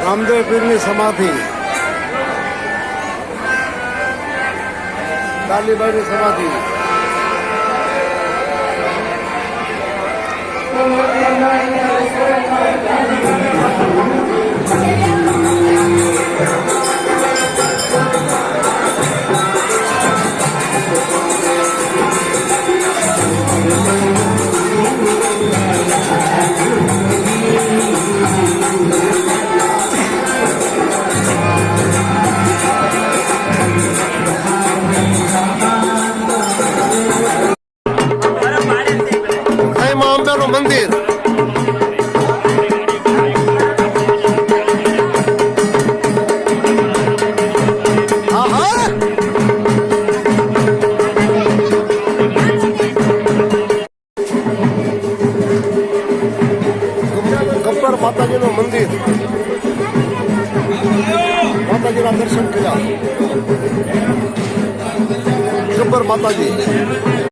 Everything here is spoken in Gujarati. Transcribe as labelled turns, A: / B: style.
A: રામદેવ પીરની સમાધિ, કાલીબાઈની સમાધિ, મંદિર, ગબ્બર માતાજીનું મંદિર, માતાજીના દર્શન કર્યા. ગબ્બર માતાજી